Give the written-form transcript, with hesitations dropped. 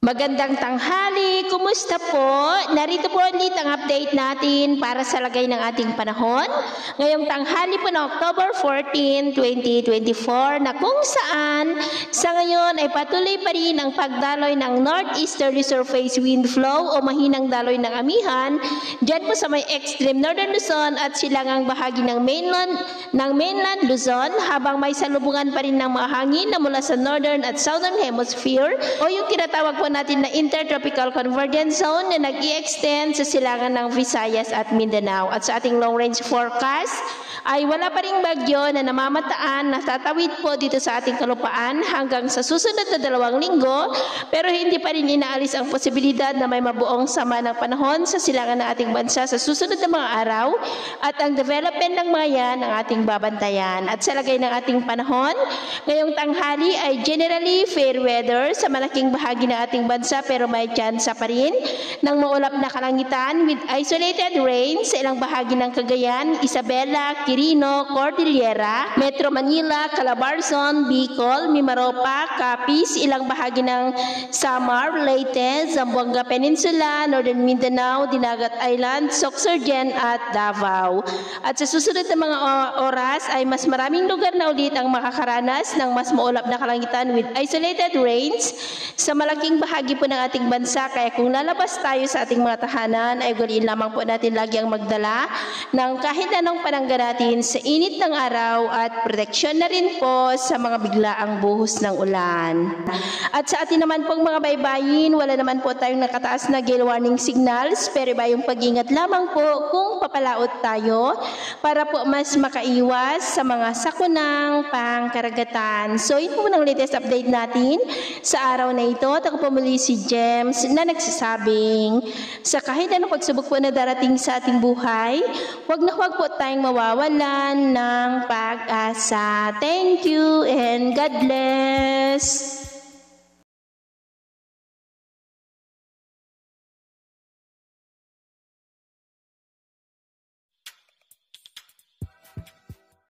Magandang tanghali, kumusta po? Narito po ulit ang update natin para sa lagay ng ating panahon. Ngayong tanghali po ng October 14, 2024 na kung saan sa ngayon ay patuloy pa rin ang pagdaloy ng northeasterly surface wind flow o mahinang daloy ng amihan dyan po sa may extreme northern Luzon at silangang bahagi ng mainland Luzon, habang may salubungan pa rin ng mga hangin na mula sa northern at southern hemisphere o yung tinatawag po natin na intertropical convergence zone na nag-i-extend sa silangan ng Visayas at Mindanao. At sa ating long range forecast ay wala pa ring bagyo na namamataan na tatawid po dito sa ating kalupaan hanggang sa susunod na 2 linggo, pero hindi pa rin inaalis ang posibilidad na may mabuong sama ng panahon sa silangan ng ating bansa sa susunod na mga araw, at ang development ng mga yan ang ating babantayan. At sa lagay ng ating panahon, ngayong tanghali ay generally fair weather sa malaking bahagi ng ating bansa, pero may tsansa pa rin ng maulap na kalangitan with isolated rain sa ilang bahagi ng Cagayan, Isabela, Quirino, Cordillera, Metro Manila, Calabarzon, Bicol, Mimaropa, Capiz, ilang bahagi ng Samar, Leyte, Zamboanga Peninsula, Northern Mindanao, Dinagat Island, Sorsogon at Davao. At sa susunod na mga oras ay mas maraming lugar na ulit ang makakaranas ng mas maulap na kalangitan with isolated rains sa malaking bahagi po ng ating bansa. Kaya kung lalabas tayo sa ating mga tahanan ay ugaliin lamang po natin lagi ang magdala ng kahit anong panangga natin sa init ng araw at proteksyon na rin po sa mga biglaang buhos ng ulan. At sa atin naman pong mga baybayin, wala naman po tayong nakataas na gale warning signals, pero iba yung pag-ingat lamang po kung papalaot tayo para po mas makaiwas sa mga sakunang pangkaragatan. So yun po ang latest update natin sa araw na ito. At ako po muli si James na nagsasabing sa kahit anong pagsubok po na darating sa ating buhay, huwag po tayong mawawalan ng pag-asa. Thank you and God bless.